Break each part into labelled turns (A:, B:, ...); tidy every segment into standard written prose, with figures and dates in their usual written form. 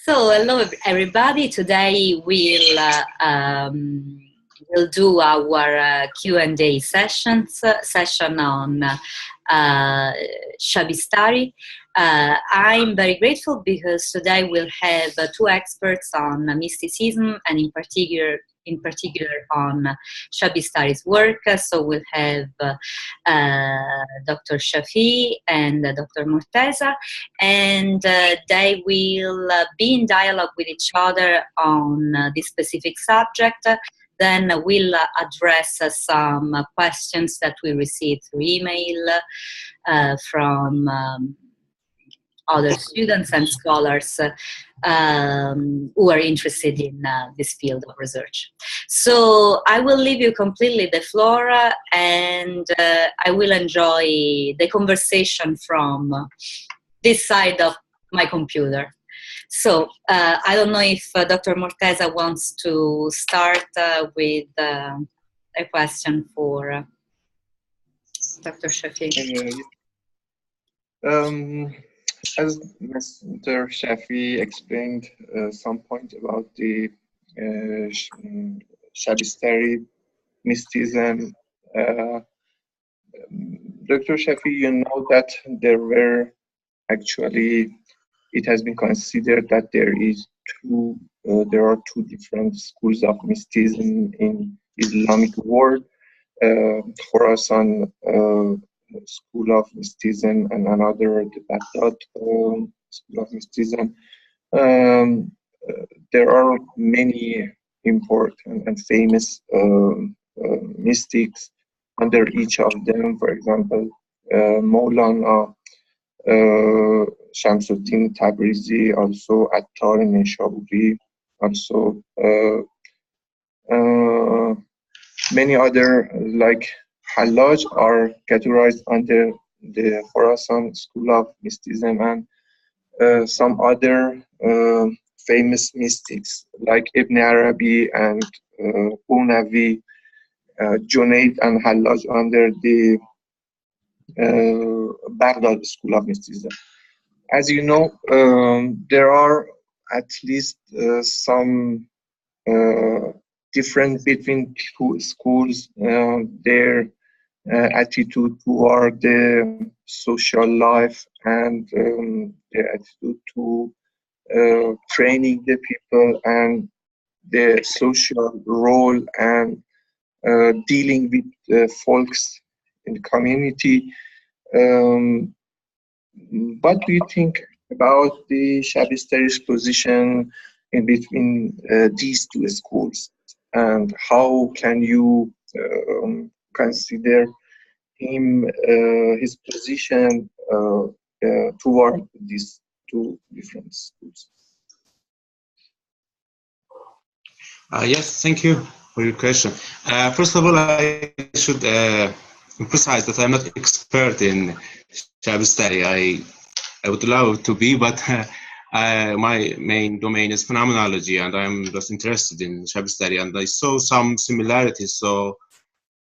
A: So, hello everybody. Today we'll do our Q&A session on Shabistari. I'm very grateful because today we'll have two experts on mysticism and in particular on Shabistari's work. So we'll have Dr. Shafiei and Dr. Morteza, and they will be in dialogue with each other on this specific subject. Then we'll address some questions that we received through email from other students and scholars who are interested in this field of research. So I will leave you completely the floor, and I will enjoy the conversation from this side of my computer. So I don't know if Dr. Morteza wants to start with a question for Dr. Shafiei.
B: As Mr. Shafiei explained some point about the Shabistari mysticism, Dr. Shafiei, you know that there has been considered that there are two different schools of mysticism in Islamic world. Khorasan school of mysticism and another, the Baghdad school of mysticism. There are many important and famous mystics under each of them. For example, Maulana Shamsuddin Tabrizi, also Attar Nishaburi, also many other like Hallaj are categorized under the Khorasan school of mysticism, and some other famous mystics like Ibn Arabi and Unavi, Junaid and Hallaj under the Baghdad school of mysticism. As you know, there are at least some difference between two schools, their attitude toward the social life and their attitude to training the people and the social role and dealing with folks in the community. What do you think about the Shabistari's position in between these two schools, and how can you consider his position toward these two different schools?
C: Yes, thank you for your question. First of all, I should emphasize that I'm not expert in Shabistari. I would love to be, but my main domain is phenomenology, and I'm just interested in Shabistari, and I saw some similarities. So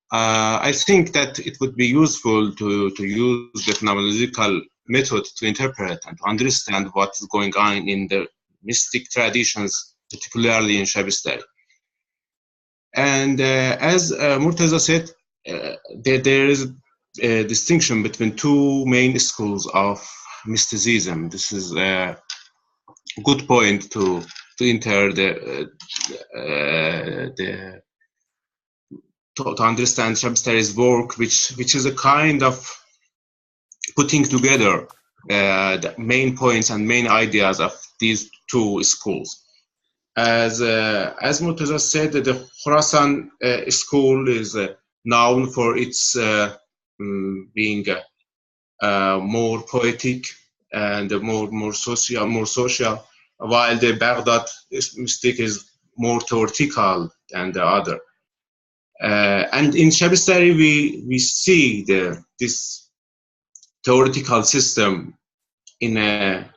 C: I think that it would be useful to use the phenomenological method to interpret and to understand what is going on in the mystic traditions, particularly in Shabistari. And as Morteza said, there is a distinction between two main schools of mysticism. This is a good point to enter to understand Shabistari's work, which is a kind of putting together the main points and main ideas of these two schools. As Morteza said, the Khorasan school is known for its being more poetic and more social, while the Baghdad mystic is more theoretical than the other. And in Shabistari, we see this theoretical system in a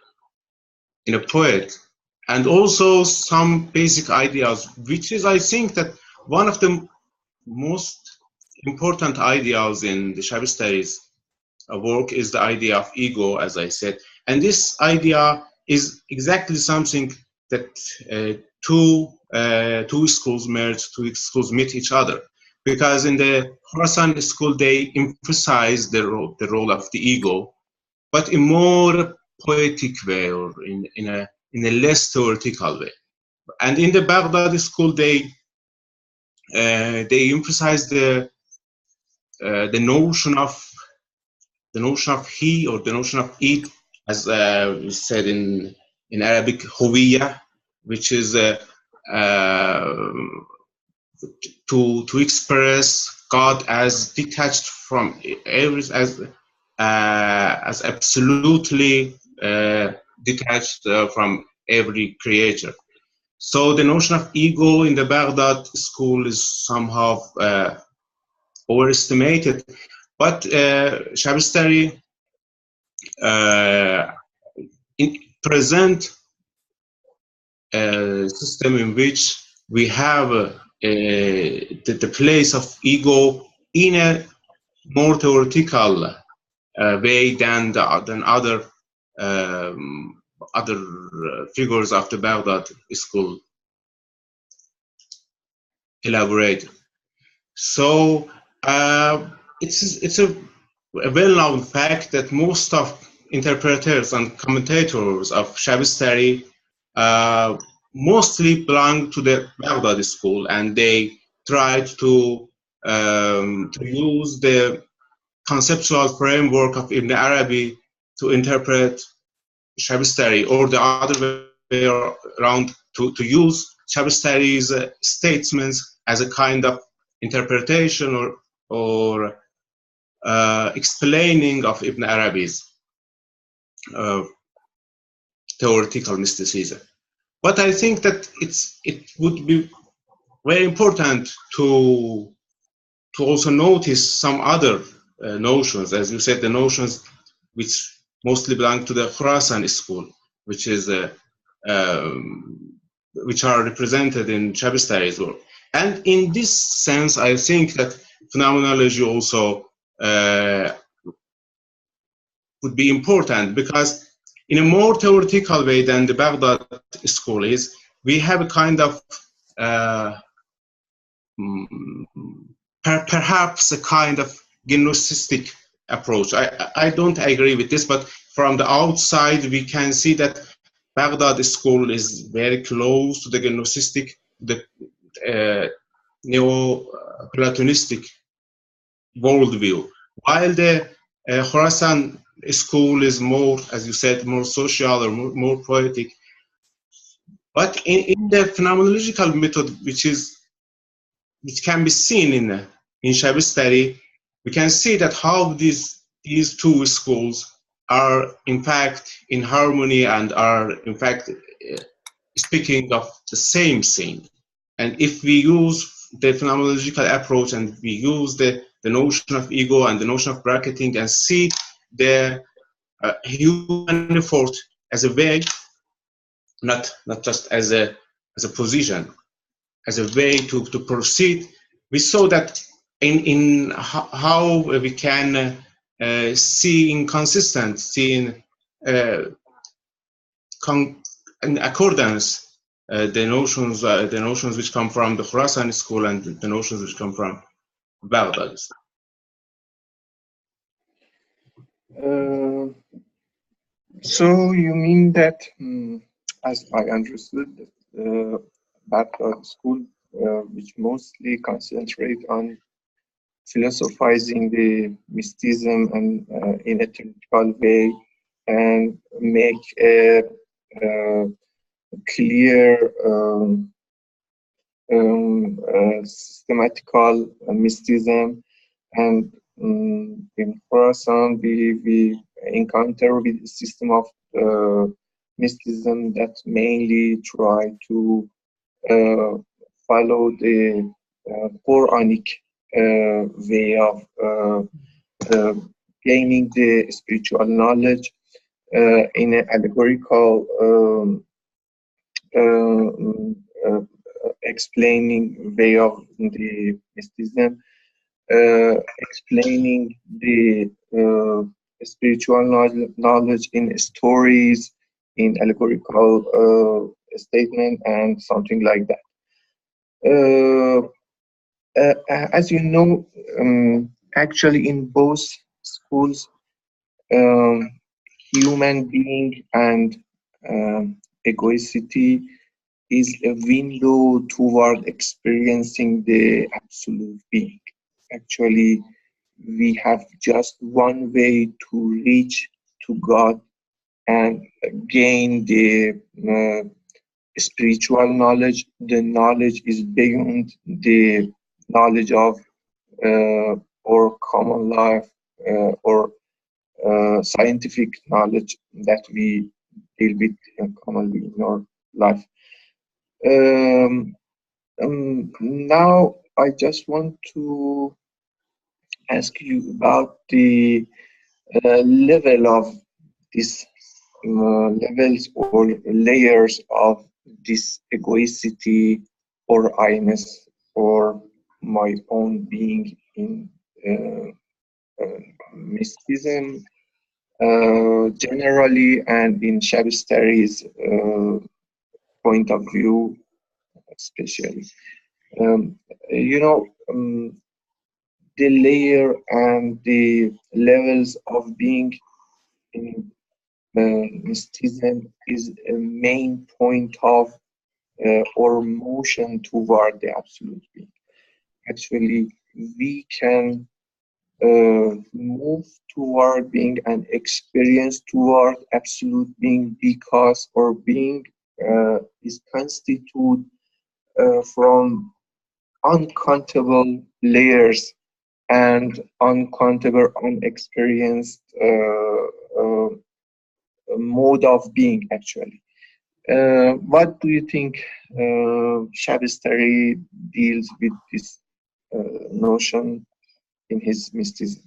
C: poet, and also some basic ideas, which is, I think, that one of the most important ideas in the Shabistari's work is the idea of ego, as I said. And this idea is exactly something that two schools merge, two schools meet each other. Because in the Khorasan school, they emphasize the role of the ego, but in more poetic way, or in a less theoretical way. And in the Baghdad school, they emphasize the notion of he, or the notion of it, as we said in Arabic, huwiyya, which is to express God as detached from every, as absolutely detached from every creature. So the notion of ego in the Baghdad school is somehow overestimated, but Shabistari present a system in which we have the place of ego in a more theoretical way than other figures of the Baghdad school elaborate. So it's a well-known fact that most of interpreters and commentators of Shabistari mostly belong to the Baghdad school, and they tried to use the conceptual framework of Ibn Arabi to interpret Shabistari, or the other way around, to use Shabistari's statements as a kind of interpretation or explaining of Ibn Arabi's theoretical mysticism. But I think that it would be very important to also notice some other notions, as you said, the notions which mostly belong to the Khorasan school, which are represented in Shabistari's work. And in this sense, I think that phenomenology also would be important, because in a more theoretical way than the Baghdad school is, we have a kind of perhaps a kind of gnostic approach. I don't agree with this, but from the outside we can see that Baghdad school is very close to the gnostic, the neo-Platonistic worldview, while the Khorasan school is more, as you said, more social or more poetic. But in the phenomenological method, which can be seen in Shabistari, we can see that how these two schools are in fact in harmony and are in fact speaking of the same thing. And if we use the phenomenological approach, and we use the notion of ego and the notion of bracketing, and see the human effort as a way, not just as a position, as a way to proceed, we saw that in how we can see inconsistent, see in accordance the notions which come from the Khorasan school and the notions which come from Baghdad.
B: So you mean that, as I understood, Baghdad school, which mostly concentrate on philosophizing the mysticism and in a theoretical way, and make a clear systematical mysticism, and in Khorasan we encounter with a system of mysticism that mainly try to follow the Quranic way of gaining the spiritual knowledge in an allegorical explaining way of the mysticism, explaining the spiritual knowledge in stories, in allegorical statement and something like that. As you know, actually in both schools, um, human being and egoicity is a window toward experiencing the absolute being. Actually, we have just one way to reach to God and gain the spiritual knowledge. The knowledge is beyond the knowledge of or common life or scientific knowledge that we deal with commonly in our life. Um, Now, I just want to ask you about the level of this levels or layers of this egoicity or I-ness or my own being in mysticism generally and in Shabistari's point of view especially. Um, you know, the layer and the levels of being in mysticism is a main point of or motion toward the absolute being. Actually, we can move toward being and experience toward absolute being because our being is constituted from uncountable layers and uncountable, unexperienced mode of being actually. What do you think Shabistari deals with this notion in his mysticism?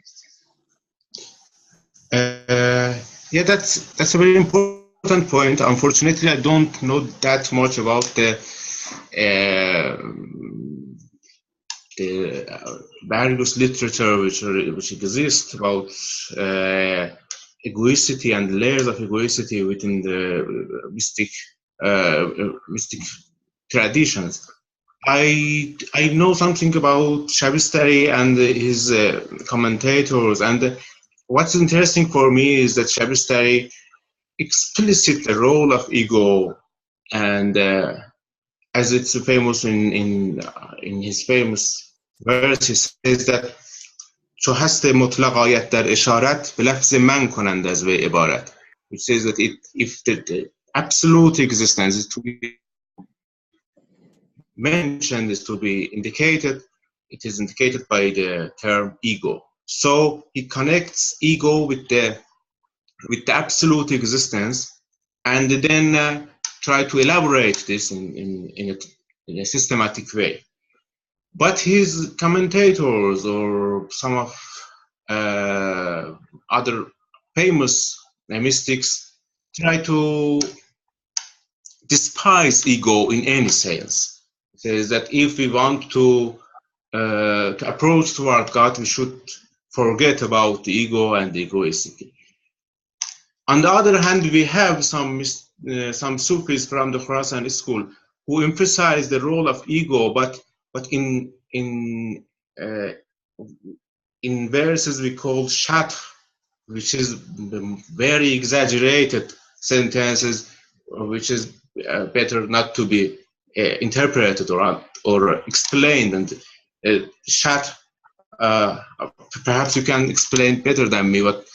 C: Yeah, that's a very important point. Unfortunately, I don't know that much about the various literature which exists about egoicity and layers of egoicity within the mystic traditions. I know something about Shabistari and his commentators, and what's interesting for me is that Shabistari explicit the role of ego, and as it's famous in his famous verse, he says that چو هست مطلق آید در اشارت به لفظ من کنند از وی عبارت, which says that if the absolute existence is to be mentioned, is to be indicated, it is indicated by the term ego. So he connects ego with the absolute existence, and then try to elaborate this in a systematic way. But his commentators or some of other famous mystics try to despise ego in any sense. It says that if we want to approach toward God, we should forget about the ego and the egoicity. On the other hand, we have some Sufis from the Khorasan school who emphasize the role of ego, but in verses we call shatr, which is very exaggerated sentences, which is better not to be interpreted or explained. And shatr, perhaps you can explain better than me, but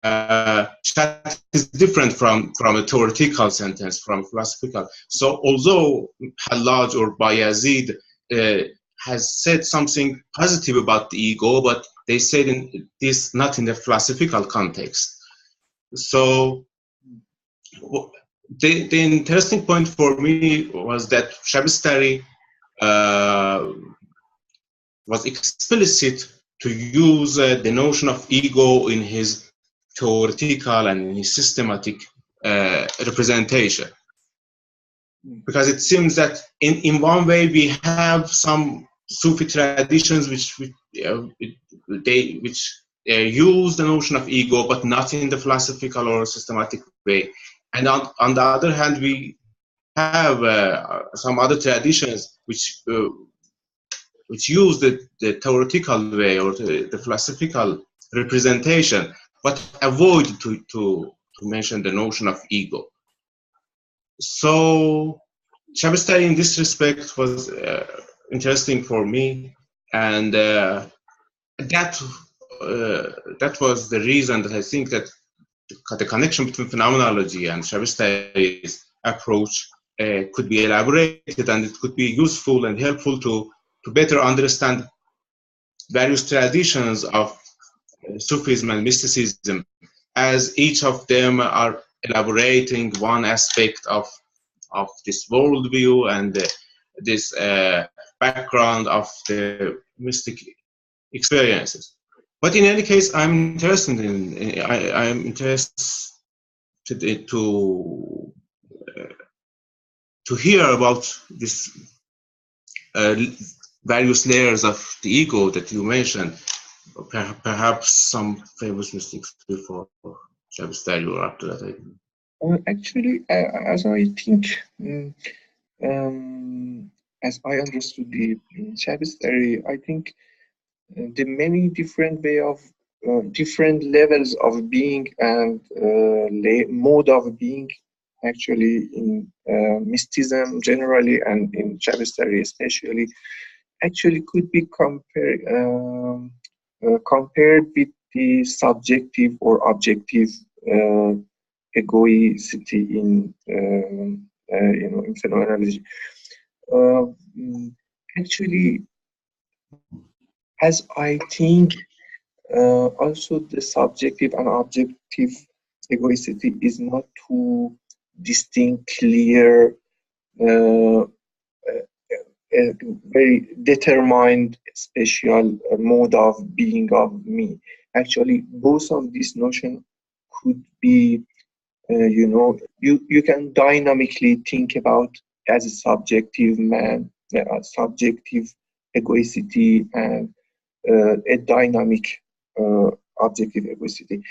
C: shatr is different from a theoretical sentence, from philosophical. So although Hallaj or Bayazid has said something positive about the ego, but they said this not in the philosophical context. So the interesting point for me was that Shabistari was explicit to use the notion of ego in his theoretical and in his systematic representation. Because it seems that in one way we have some Sufi traditions which use the notion of ego, but not in the philosophical or systematic way. And on the other hand, we have some other traditions which use the theoretical way or the philosophical representation, but avoid to mention the notion of ego. So Shabistari in this respect was interesting for me, and that was the reason that I think that the connection between phenomenology and Shabistari's approach could be elaborated, and it could be useful and helpful to better understand various traditions of Sufism and mysticism, as each of them are elaborating one aspect of this worldview and this background of the mystic experiences. But in any case, I'm interested I'm interested to hear about this various layers of the ego that you mentioned. Perhaps some famous mystics before Shabistari or after that.
B: Actually, as I think, as I understood the Shabistari, I think the many different way of different levels of being and mode of being actually in mysticism generally and in Shabistari especially actually could be compared with the subjective or objective uh, egoicity in in phenomenology. Uh, Actually, as I think, also the subjective and objective egoicity is not too distinct, clear, uh, a very determined special mode of being of me. Actually, both of these notions could be, you can dynamically think about as a subjective man, a subjective egoicity, and a dynamic objective egoicity.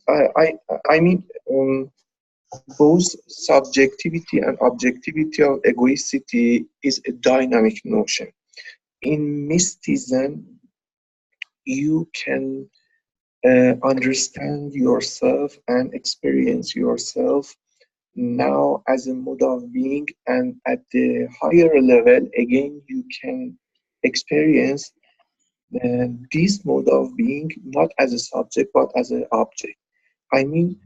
B: I, I, I mean, both subjectivity and objectivity of egoicity is a dynamic notion. In mysticism, you can understand yourself and experience yourself now as a mode of being, and at the higher level, again, you can experience this mode of being not as a subject but as an object. I mean,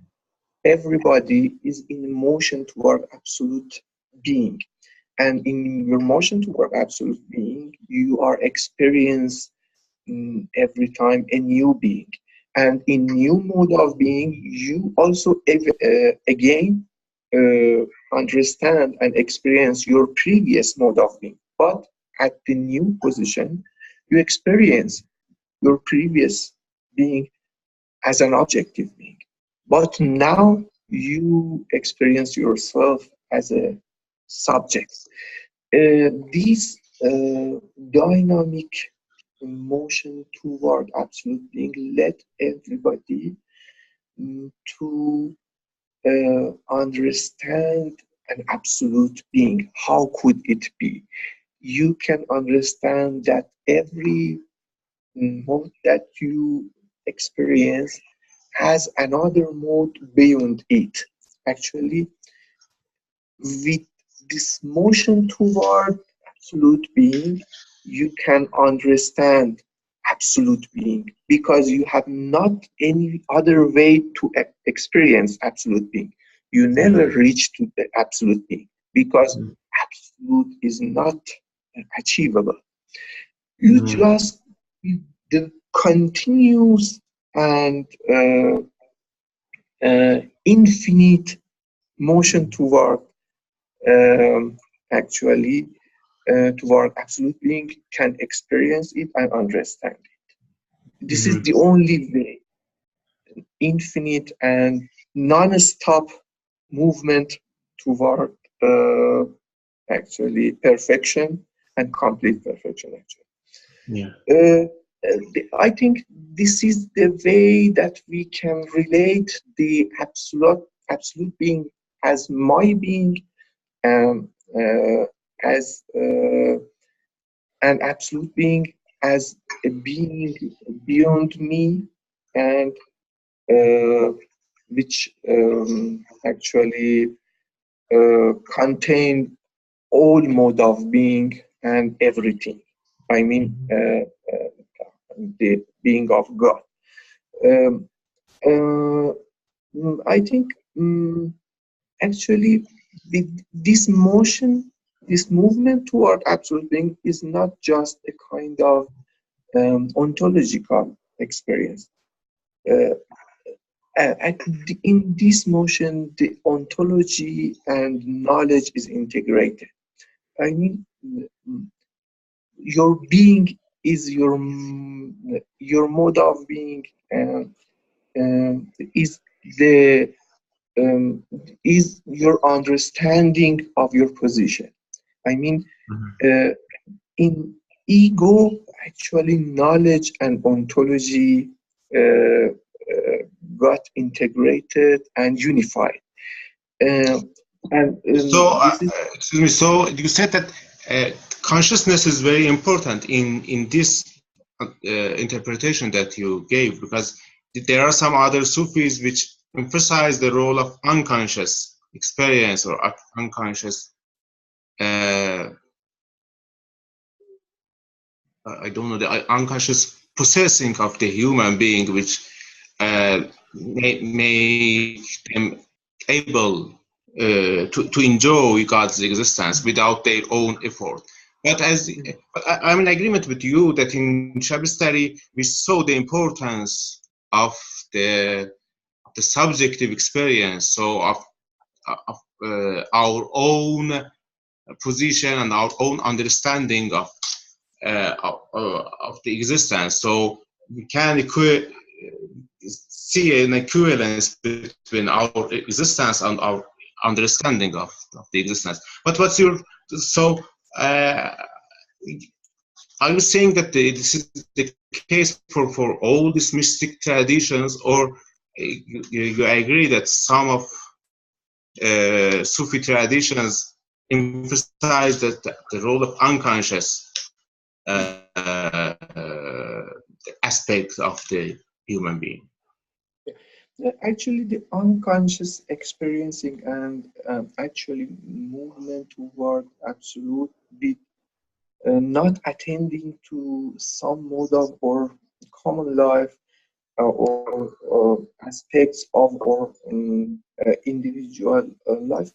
B: everybody is in motion toward absolute being. And in your motion toward absolute being, you are experiencing every time a new being. And in new mode of being, you also again understand and experience your previous mode of being. But at the new position, you experience your previous being as an objective being. But now you experience yourself as a subject. This dynamic motion toward absolute being led everybody to understand an absolute being. How could it be? You can understand that every mode that you experience has another mode beyond it. Actually, with this motion toward absolute being, you can understand absolute being because you have not any other way to experience absolute being. You never reach to the absolute being because absolute is not achievable. You just the continuous and infinite motion toward actually toward absolute being can experience it and understand it. This is the only way, infinite and non-stop movement toward actually perfection and complete perfection actually.
C: Yeah.
B: I think this is the way that we can relate the absolute being as my being as an absolute being, as a being beyond me, and which actually contain all mode of being and everything. I mean, the being of God. Um, uh, I think actually this motion, this movement toward absolute being is not just a kind of ontological experience. Uh, in this motion, the ontology and knowledge is integrated. I mean, your being is your mode of being, is the um, is your understanding of your position. I mean, uh, in ego, actually, knowledge and ontology got integrated and unified. Uh, and
C: So,
B: this is
C: excuse me. So you said that consciousness is very important in this interpretation that you gave, because there are some other Sufis which emphasize the role of unconscious experience or unconscious. I don't know, the unconscious possessing of the human being, which make them able to enjoy God's existence without their own effort. But I'm in agreement with you that in Shabistari we saw the importance of the subjective experience, so of our own position and our own understanding of the existence. So we can see an equivalence between our existence and our understanding of the existence. But what's your, so are you saying that this is the case for all these mystic traditions, or you agree that some of Sufi traditions emphasize that the role of unconscious aspects of the human being?
B: actually the unconscious experiencing and actually movement toward absolute with not attending to some mode of or common life or aspects of our individual life.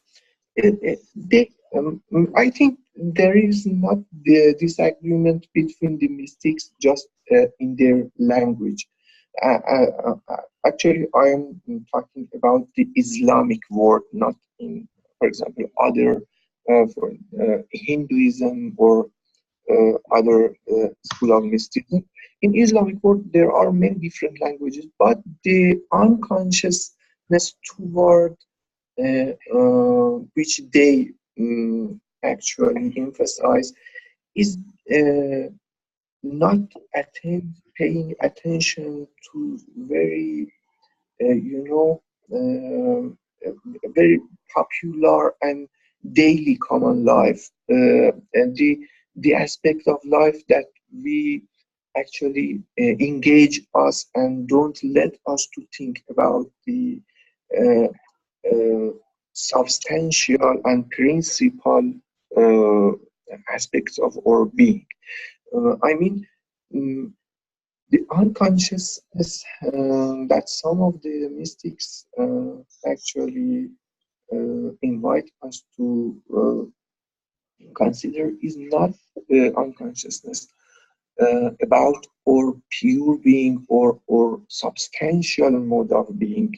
B: I think there is not the disagreement between the mystics just in their language. Actually, I am talking about the Islamic world, not in, for example, other for Hinduism or other school of mysticism. In Islamic world, there are many different languages, but the unconsciousness toward which they actually emphasize is not paying attention to very, you know, very popular and daily common life, and the aspect of life that we actually engage us and don't let us to think about the uh, substantial and principal uh, aspects of our being. I mean, mm, the unconsciousness that some of the mystics actually invite us to consider is not the unconsciousness about our pure being or substantial mode of being,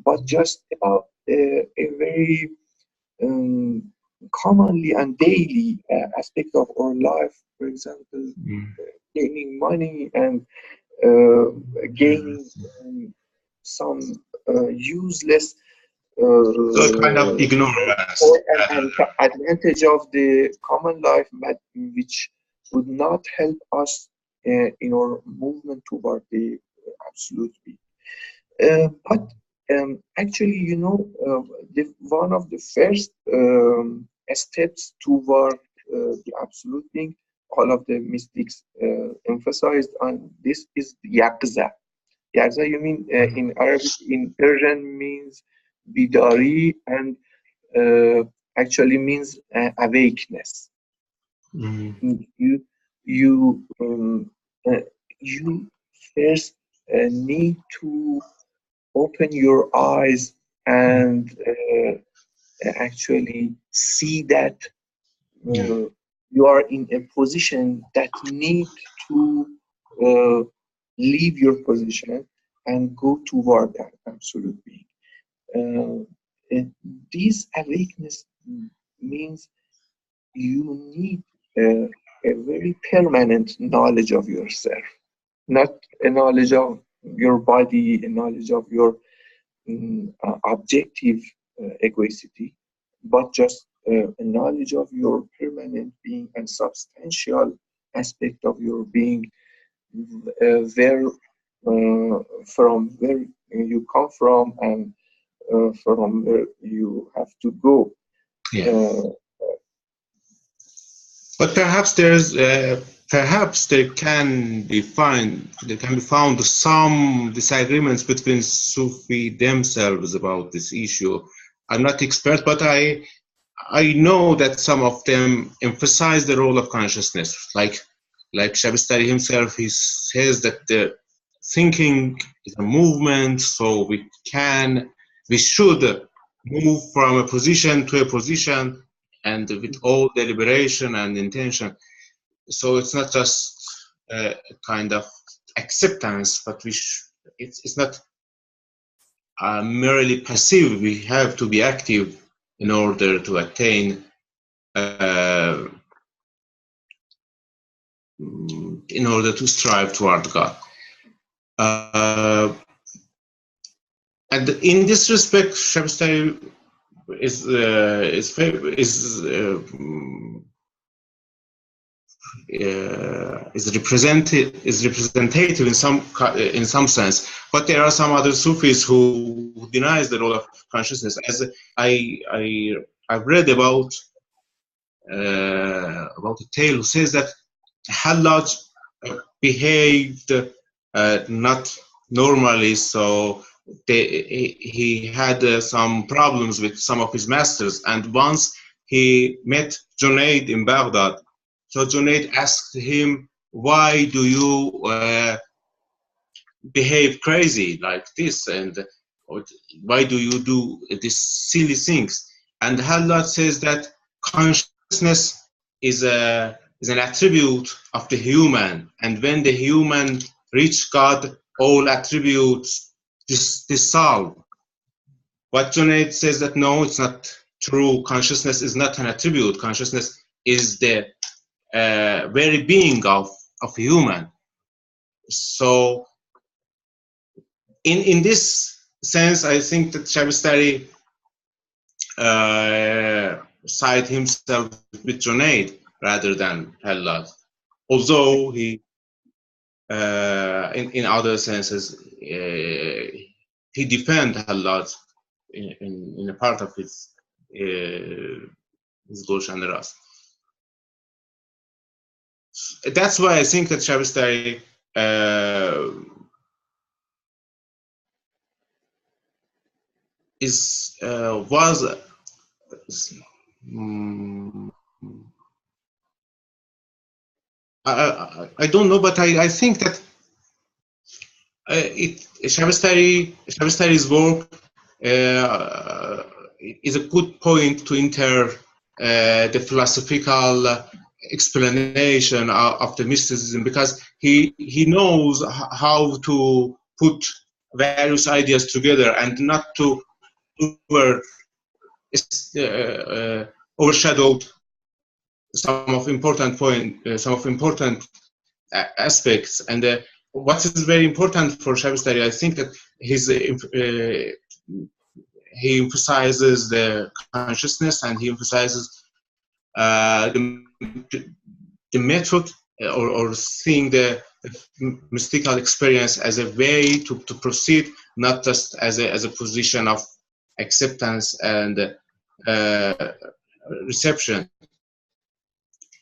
B: but just about a very um, commonly and daily aspect of our life. For example, gaining money and uh, gaining some useless
C: So a kind of
B: for
C: ignorance.
B: an advantage of the common life, but which would not help us in our movement toward the absolute being. But actually, you know, one of the first steps toward the absolute being. All of the mystics emphasized on this is yaqza. Yaqza, you mean in Arabic, in Persian means bidari, and actually means awakeness.
C: Mm.
B: You uh, you first need to open your eyes and actually see that
C: Yeah.
B: you are in a position that need to uh, leave your position and go toward that absolute being. And this awakeness means you need a very permanent knowledge of yourself, not a knowledge of your body, a knowledge of your objective egoicity, but just a knowledge of your permanent being and substantial aspect of your being, where from where you come from and from where you have to go.
C: Yeah.
B: Uh,
C: But perhaps there can be found some disagreements between Sufi themselves about this issue. I'm not expert, but I know that some of them emphasize the role of consciousness. Like Shabistari himself, he says that the thinking is a movement, so we should move from a position to a position, and with all deliberation and intention. So it's not just a kind of acceptance, but it's not merely passive. We have to be active in order to attain, in order to strive toward God. And in this respect, Shabistari is representative in some sense, but there are some other Sufis who denies the role of consciousness. As I've read about a tale who says that Hallaj behaved not normally, so he had some problems with some of his masters, and once he met Junaid in Baghdad. So Junaid asked him, why do you behave crazy like this, and why do you do these silly things? And Hallaj says that consciousness is an attribute of the human, and when the human reach God, all attributes dissolve. But Junaid says that no, it's not true. Consciousness is not an attribute. Consciousness is the very being of human. So in this sense, I think that Shabistari side himself with Junaid rather than Hallaj, although he in other senses he defend Hallaj in a part of his Ghosh and Ras. That's why I think that Shabistari was I don't know, but I think that Shabistari's work is a good point to enter the philosophical explanation of the mysticism, because he knows how to put various ideas together and not to overshadowed some of important aspects. And what is very important for Shabistari, I think that he emphasizes the consciousness, and he emphasizes the method or seeing the mystical experience as a way to proceed, not just as a position of acceptance and reception.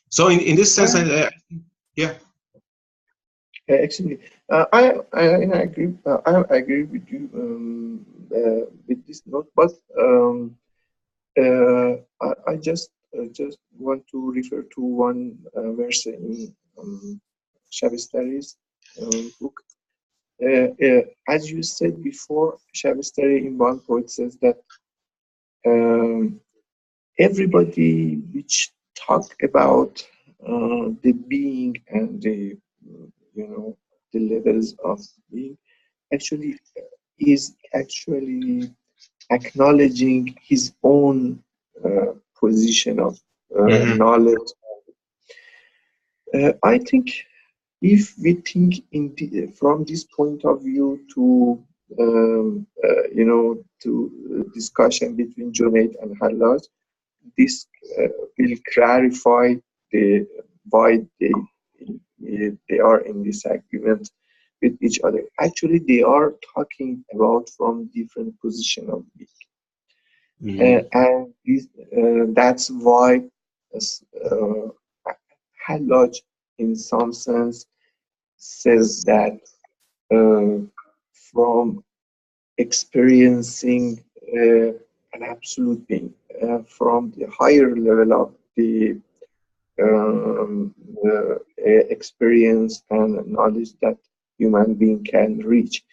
C: So in this sense, yeah.
B: Actually, I agree. I agree with you with this note, but I just want to refer to one verse in Shabistari's book. As you said before, Shabistari in one point says that um, everybody which talk about the being and the the levels of being actually is actually acknowledging his own position of knowledge. I think if we think from this point of view to to discussion between Junaid and Hallaj, this will clarify the why they are in disagreement with each other. Actually, they are talking about from different position of being, and that's why Hallaj, in some sense, says that from experiencing an absolute being from the higher level of the experience and knowledge that human being can reach.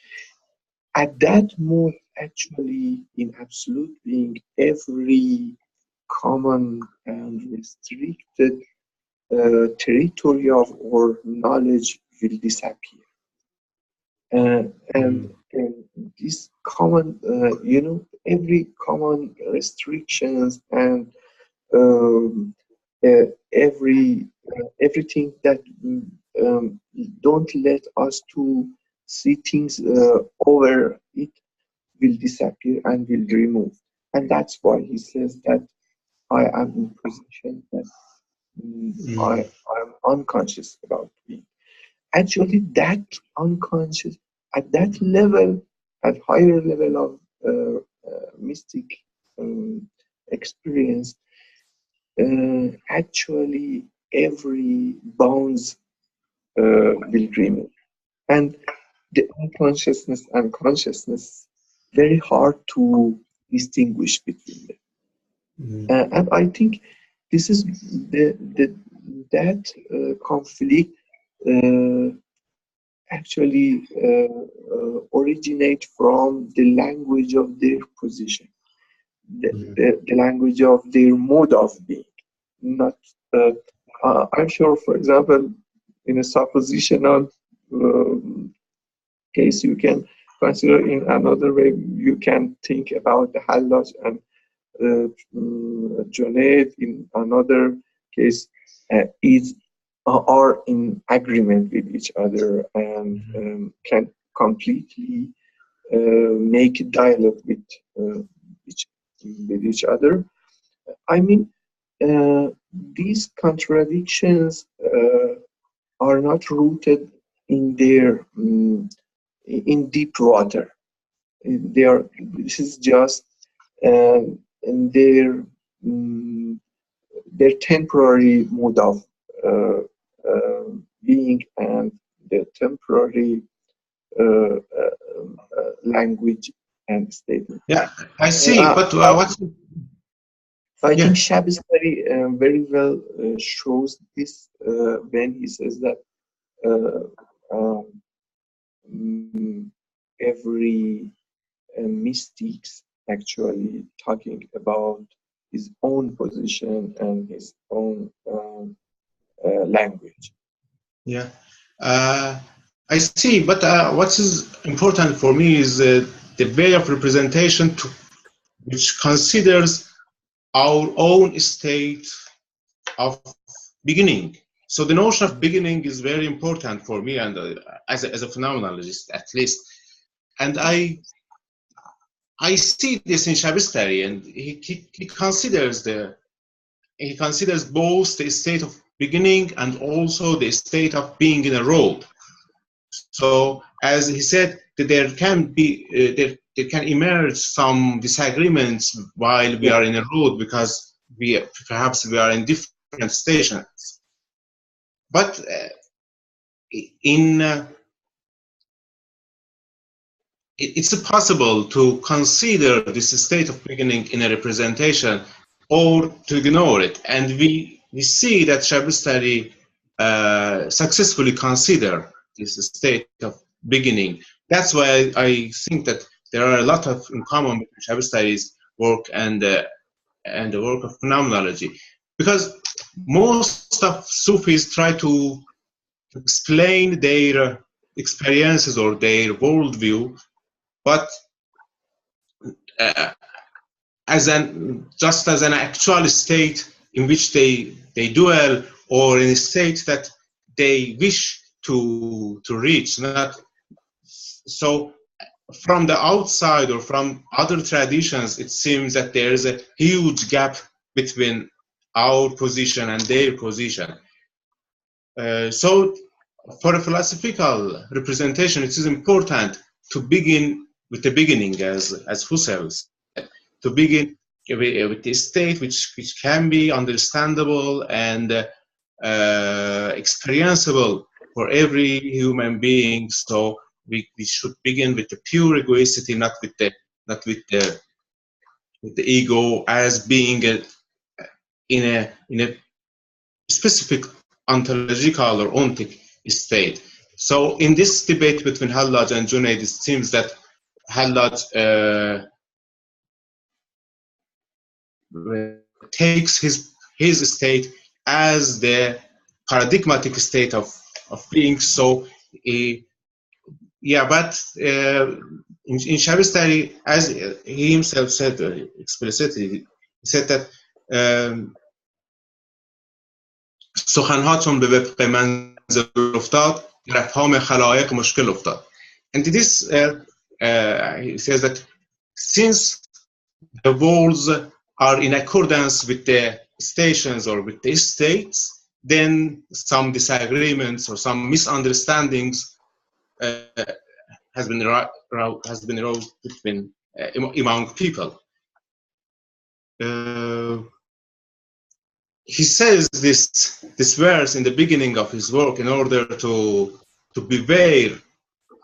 B: At that mode, actually, in absolute being, every common and restricted territory of our knowledge will disappear. And this common, every common restrictions and everything that don't let us to see things over it will disappear and will remove. And that's why he says that I am in position that I'm unconscious about being. Actually, that unconscious, at that level, at higher level of mystic experience, actually every bounds will remove. And the unconsciousness and consciousness, very hard to distinguish between them. And I think this is that conflict actually originate from the language of their position, the language of their mode of being. Not, I'm sure, for example, in a suppositional case, you can consider in another way. You can think about the Hallaj and Junaid in another case are in agreement with each other and can completely make a dialogue with each other. I mean, these contradictions are not rooted in their in deep water. They are. This is just in their temporary mood of being and their temporary language and statement.
C: Yeah, I see. But what's
B: I think Shabistari very well shows this when he says that every mystics actually talking about his own position and his own language.
C: Yeah, I see. But what is important for me is the way of representation which considers our own state of beginning. So the notion of beginning is very important for me, and as a phenomenologist at least. And I see this in Shabistari, and he considers both the state of beginning and also the state of being in a road. So as he said, that there can be there can emerge some disagreements while we are in a road, because perhaps we are in different stations. But it's possible to consider this state of beginning in a representation or to ignore it. And we see that Shabistari successfully consider this state of beginning. That's why I think that there are a lot of in common between Shabistari's work and the work of phenomenology. Because most of Sufis try to explain their experiences or their worldview, but just as an actual state in which they dwell, or in a state that they wish to reach. Not so from the outside or from other traditions, it seems that there is a huge gap between our position and their position. So for a philosophical representation, it is important to begin with the beginning, as Husserl said, to begin with the state which can be understandable and experienceable for every human being. So we should begin with the pure egoicity, not with the ego as being in a specific ontological or ontic state. So in this debate between Hallaj and Junaid, it seems that Hallaj takes his state as the paradigmatic state of being. So yeah, but in Shabistari, as he himself said explicitly, he said that سخنها چون به وفق منزل افتاد در افهام خلایق مشکل افتاد. And this he says that since the worlds are in accordance with the stations or with the states, then some disagreements or some misunderstandings has been aroused between among people. He says this verse in the beginning of his work in order to beware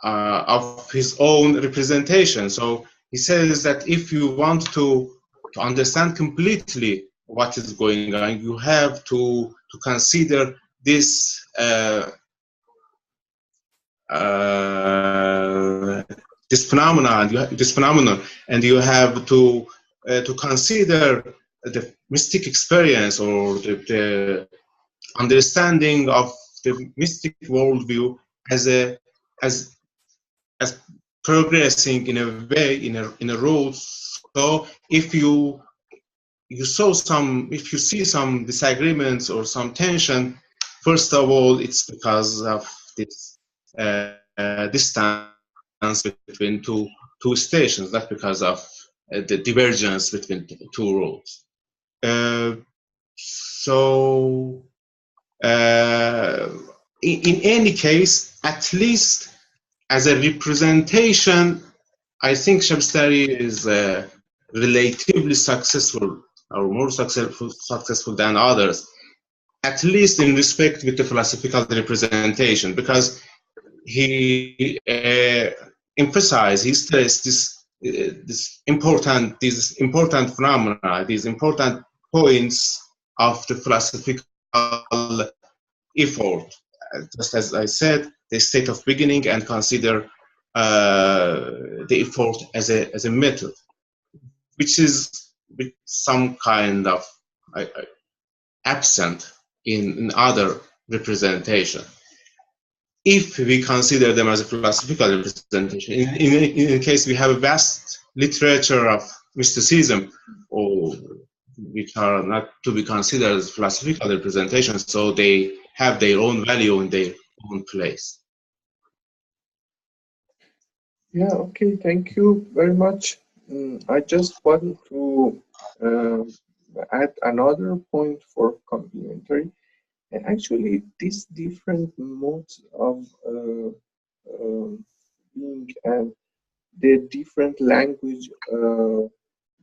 C: of his own representation. So he says that if you want to understand completely what is going on, you have to consider this this phenomenon, and you have to consider the mystic experience or the understanding of the mystic worldview as progressing in a way, in a road. So if you see some disagreements or some tension, first of all, it's because of this distance between two stations, not because of the divergence between two roads. So in any case, at least as a representation, I think Shabistari is relatively successful, or more successful than others, at least in respect with the philosophical representation, because he emphasized, he stressed these important phenomena, these important points of the philosophical effort. Just as I said, the state of beginning, and consider the effort as a method, which is with some kind of absent in other representation. If we consider them as a philosophical representation, in case we have a vast literature of mysticism, or which are not to be considered as philosophical representations, so they have their own value in their own place.
B: Yeah, okay, thank you very much. I just want to add another point for complementary. Actually, these different modes of being and the different language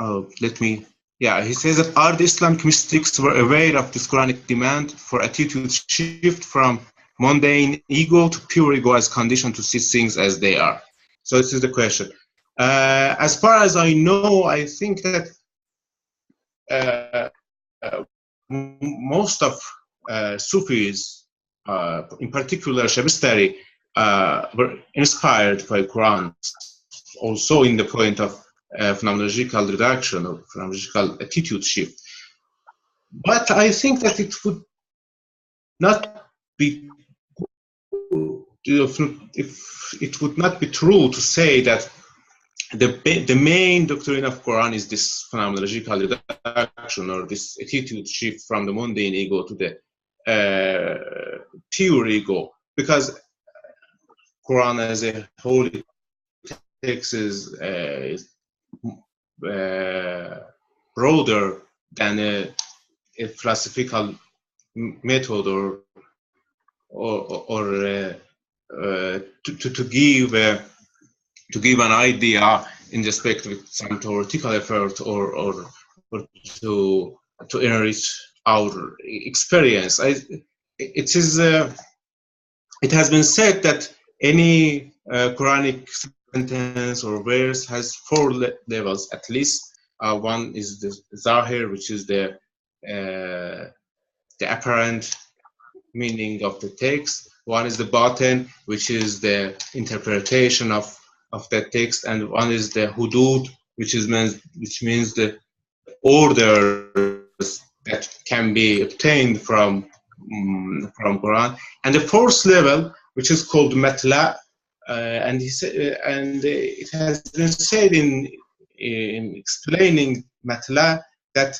C: Let me. Yeah, he says that are the Islamic mystics were aware of this Quranic demand for attitude shift from mundane ego to pure ego as condition to see things as they are? So this is the question. As far as I know, I think that most of Sufis, in particular Shabistari, were inspired by Quran, also in the point of phenomenological reduction or phenomenological attitude shift. But I think that it would not be, if it would not be true to say that the main doctrine of Quran is this phenomenological reduction or this attitude shift from the mundane ego to the pure ego, because Quran as a holy text is broader than a philosophical method to give an idea in respect with some theoretical effort or to enrich our experience. It has been said that any Quranic sentence or verse has four levels at least. One is the Zahir, which is the apparent meaning of the text. One is the Batin, which is the interpretation of that text, and one is the Hudud, which means the orders that can be obtained from Quran. And the fourth level, which is called Matla, and it has been said in explaining Matla that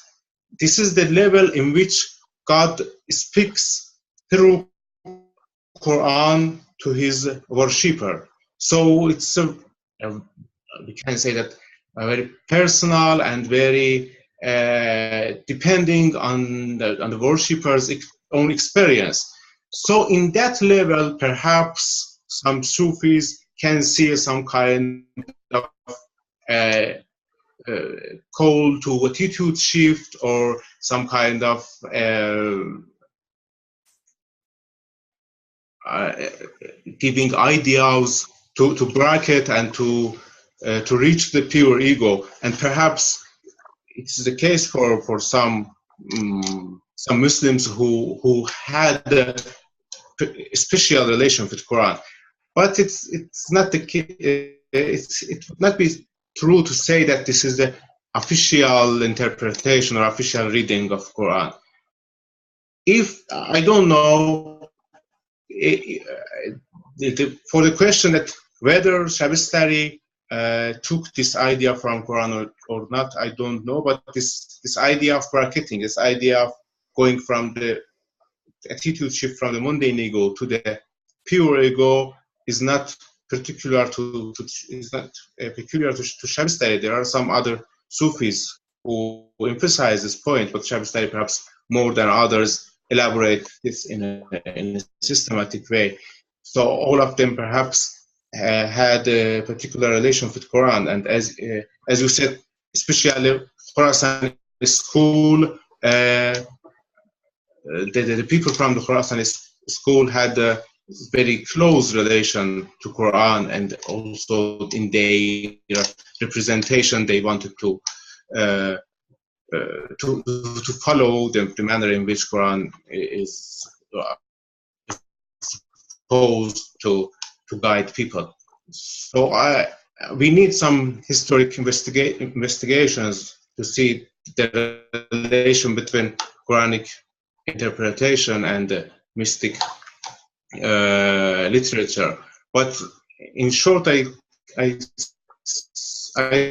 C: this is the level in which God speaks through Quran to his worshipper. So it's we can say that a very personal and very depending on the worshipper's own experience. So in that level, perhaps some Sufis can see some kind of call to attitude shift or some kind of giving ideas to bracket and to reach the pure ego. And perhaps it's the case for some Muslims who had a special relation with Quran. But it's not the case. It would not be true to say that this is the official interpretation or official reading of Quran. If I don't know, for the question that whether Shabistari took this idea from Quran or not, I don't know. But this idea of bracketing, this idea of going from the attitude shift from the mundane ego to the pure ego is not peculiar to Shabistari. There are some other Sufis who emphasize this point, but Shabistari perhaps more than others elaborate this in a systematic way. So all of them perhaps had a particular relation with Quran, and as you said, especially Khorasan school, the people from the Khorasan school had a very close relation to Quran, and also in their representation, they wanted to follow the manner in which Quran is supposed to guide people. So we need some historic investigations to see the relation between Quranic interpretation and mystic literature. But in short, I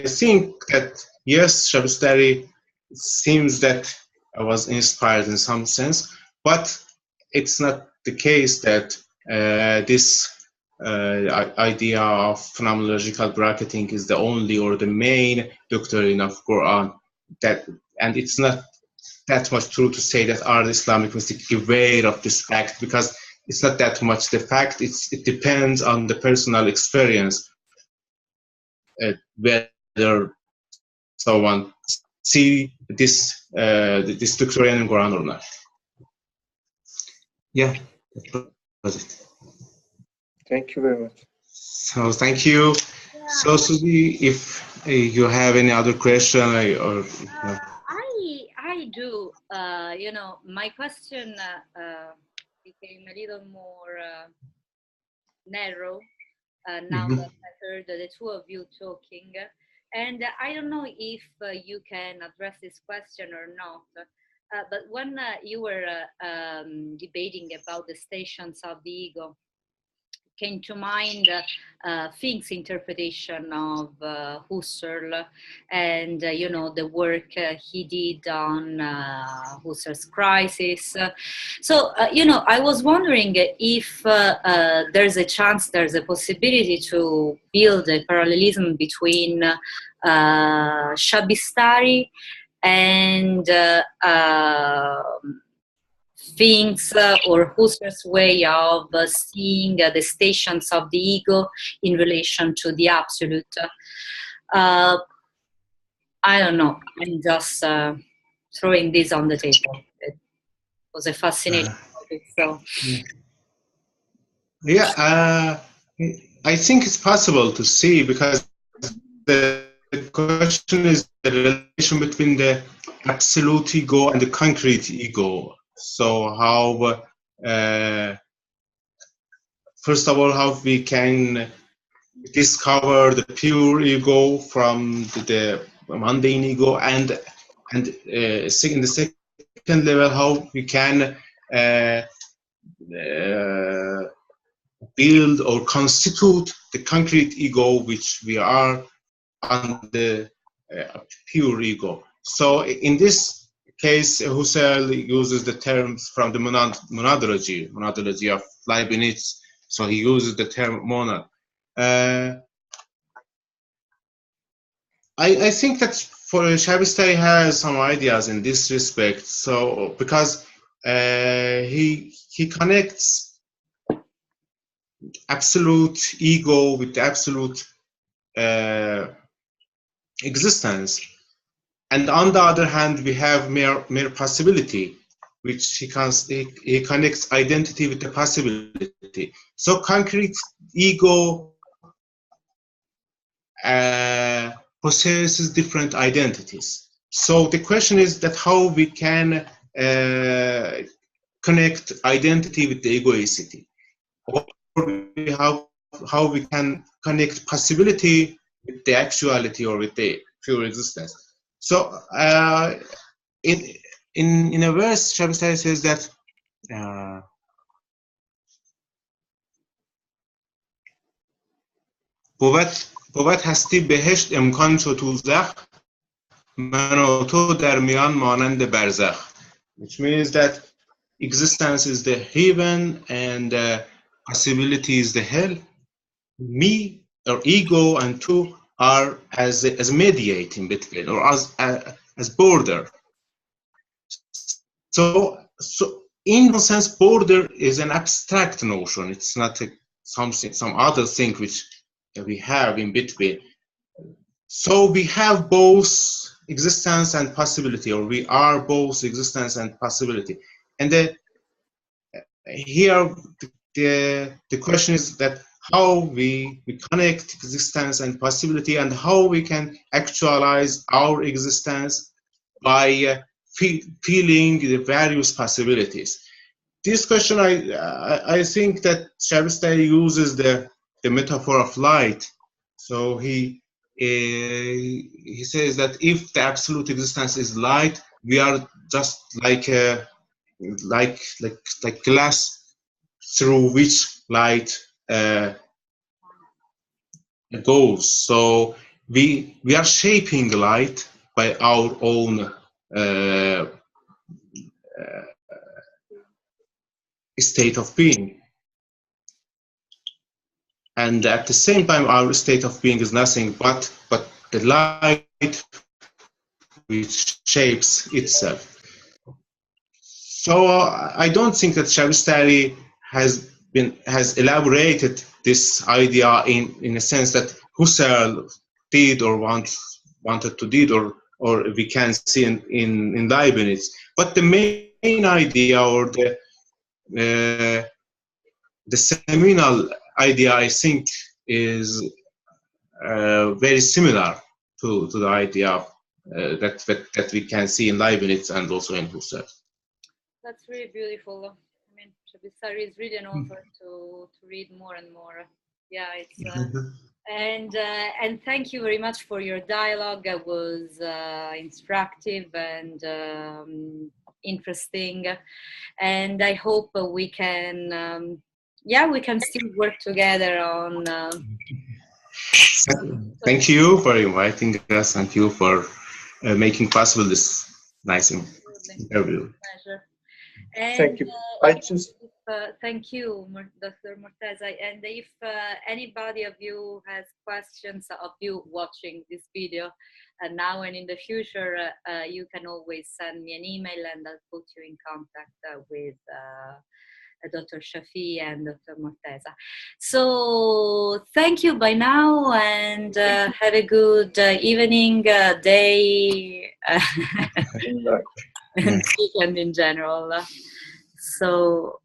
C: think that yes, Shabistari seems that I was inspired in some sense, but it's not the case that this idea of phenomenological bracketing is the only or the main doctrine of Quran. And it's not that much true to say that are the Islamic mystics aware of this fact, because it's not that much the fact. It depends on the personal experience, whether someone see this Victorian ground or not. Yeah, that was it.
B: Thank you very much.
C: So thank you.
A: Yeah.
C: So Suzy, if you have any other question or
A: I do. You know, my question became a little more narrow now that I heard the two of you talking. And I don't know if you can address this question or not. But when you were debating about the stations of the ego, came to mind Fink's interpretation of Husserl and you know the work he did on Husserl's crisis. So you know, I was wondering if there's a chance, there's a possibility to build a parallelism between Shabistari and Fink's or Husserl's way of seeing the stations of the ego in relation to the absolute. I don't know. I'm just throwing this on the table. It was a fascinating topic. So
C: yeah, I think it's possible to see, because the question is the relation between the absolute ego and the concrete ego. So how, first of all, how we can discover the pure ego from the mundane ego, and in the second level, how we can build or constitute the concrete ego, which we are on the pure ego. So in this case, Husserl uses the terms from the monadology of Leibniz. So he uses the term monad. I think that for Shabistari has some ideas in this respect. So because he connects absolute ego with the absolute existence, and on the other hand we have mere possibility, which he connects identity with the possibility. So concrete ego possesses different identities. So the question is that how we can connect identity with the egoicity, or how we can connect possibility with the actuality or with the pure existence. So in a verse, Shabistari says that بود هستی بهشت امکان شد دوزخ من و تو در میان مانند برزخ, which means that existence is the heaven and possibility is the hell. Me or ego and two are as mediate in between, or as border. So in one sense, border is an abstract notion. It's not some other thing which we have in between. So we have both existence and possibility, or we are both existence and possibility. And here the question is that how we connect existence and possibility, and how we can actualize our existence by feeling the various possibilities. This question, I think that Shabistari uses the metaphor of light. So he says that if the absolute existence is light, we are just like glass through which light goes. So we are shaping light by our own state of being, and at the same time our state of being is nothing but the light which shapes itself. So I don't think that Shabistari has elaborated this idea in a sense that Husserl did or wanted to did, or or we can see in Leibniz. But the main idea, or the seminal idea, I think, is very similar to the idea that we can see in Leibniz and also in Husserl.
A: That's really beautiful. I mean, Shabistari is really an author to read more and more. Yeah, it's and thank you very much for your dialogue. It was instructive and interesting, and I hope we can we can still work together on.
C: Thank you for inviting us. Thank you for making possible this nice interview.
A: Pleasure. And,
B: thank you.
A: Thank you, Dr. Morteza. And if anybody of you has questions of you watching this video now and in the future, you can always send me an email and I'll put you in contact with Dr. Shafiei and Dr. Morteza. So thank you by now, and have a good evening, day, and weekend in general. So